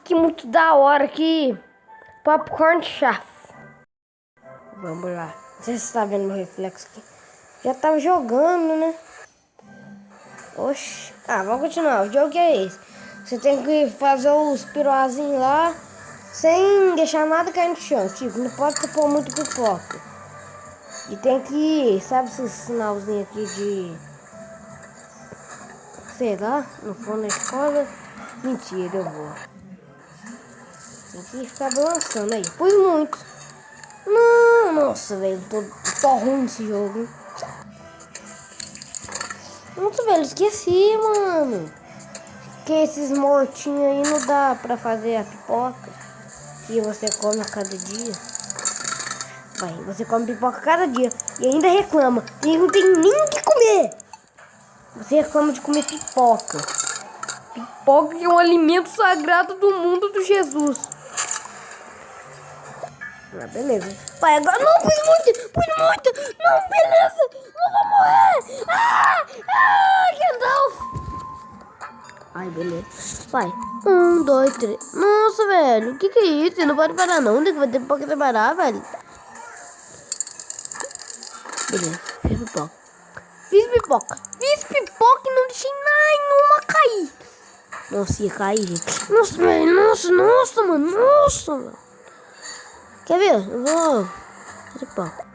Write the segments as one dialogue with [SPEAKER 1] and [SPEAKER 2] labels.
[SPEAKER 1] Que muito da hora aqui. Popcorn chaf. Vamos lá. Não sei se você tá vendo meu reflexo aqui. Já tava jogando, né? Oxi. Vamos continuar. O jogo é esse. Você tem que fazer os piruazinhos lá sem deixar nada cair no chão. Tipo, não pode pôr muito pipoca. E tem que, sabe esse sinalzinho aqui de... sei lá, no fundo da escola? Mentira, eu vou. Tem que ficar balançando aí. Pus muito. Não, nossa, velho, tô ruim nesse jogo. Nossa, velho, esqueci, mano. Que esses mortinhos aí não dá pra fazer a pipoca que você come a cada dia. Vai, você come pipoca a cada dia e ainda reclama. E não tem nem o que comer. Você reclama de comer pipoca. Pipoca que é um alimento sagrado do mundo do Jesus. Beleza. Vai, agora não, pus muito. Não, beleza. Não vou morrer. Gandalf. Ai, beleza. Vai. 1, 2, 3. Nossa, velho. O que é isso? Não pode parar, não. Vai ter pipoca pra parar, velho. Beleza. Fiz pipoca e não deixei nenhuma cair. Nossa, ia cair, gente. Nossa, velho. Nossa, mano. Quer ver? Eu vou fazer pipoca.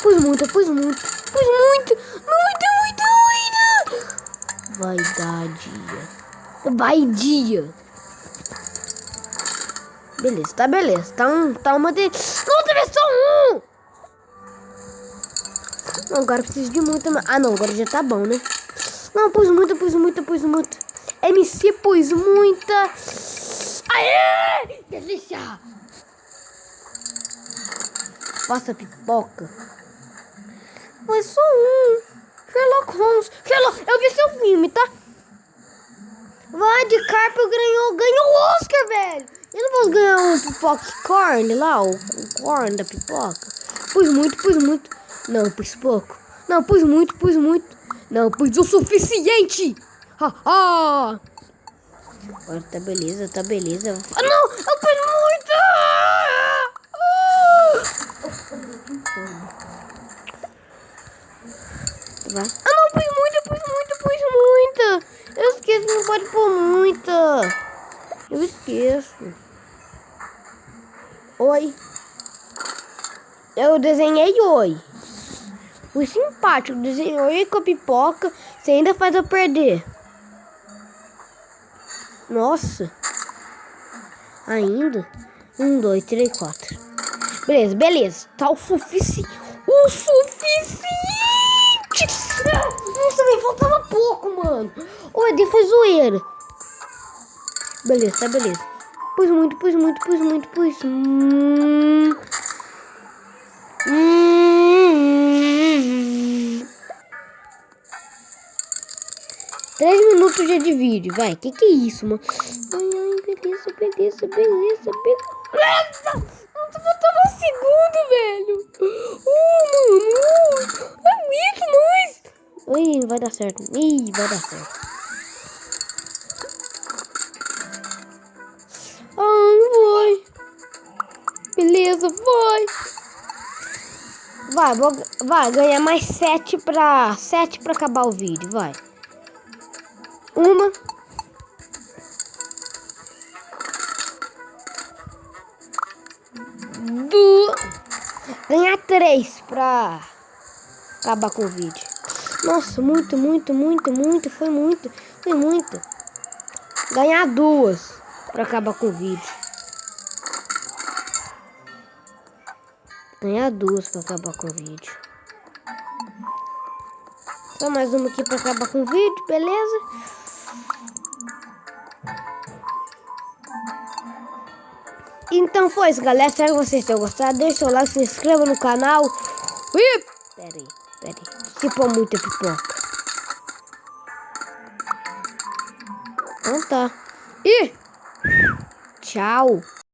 [SPEAKER 1] Pus muito. Vaidade. Beleza. Tá uma de... Nossa, é só um! Não, agora preciso de muito. Não, agora já tá bom, né? Não, pus muito. MC pus muita. Aê! Delícia! Faça pipoca. Foi só um. Sherlock Holmes. Eu vi seu filme, tá? Vai, de DiCaprio ganhou o Oscar, velho. Eu não posso ganhar um pipoca corn lá, o corn da pipoca. Pus muito. Não, pus pouco. Não, pus muito. Não, pus o suficiente. Agora tá beleza. Não, eu pus muito. Vai. Não, pus muito. Eu esqueço, não pode pôr muita. Eu esqueço. Oi. Eu desenhei oi. Fui simpático. Desenhei oi com a pipoca. Você ainda faz eu perder. Nossa. Ainda. 1, 2, 3, 4. Beleza. Tá o suficiente. Nossa, me faltava pouco, mano. O Edi foi zoeira. Beleza. Pus muito. 3 minutos já de vídeo, vai. Que é isso, mano? Ai, beleza. Não tô faltando um segundo, velho. Mano. Aguento mais. Ai, vai dar certo. Vai. Beleza, vai. Vai ganhar mais 7 pra acabar o vídeo, vai. 1. Ganhar 3 pra acabar com o vídeo. Nossa, muito. Foi muito. Ganhar 2 pra acabar com o vídeo. Só mais uma aqui pra acabar com o vídeo, beleza? Então foi isso, galera. Espero que vocês tenham gostado. Deixa seu like, se inscreva no canal. Pera aí. Se pôr muita pipoca. Então tá. Tchau.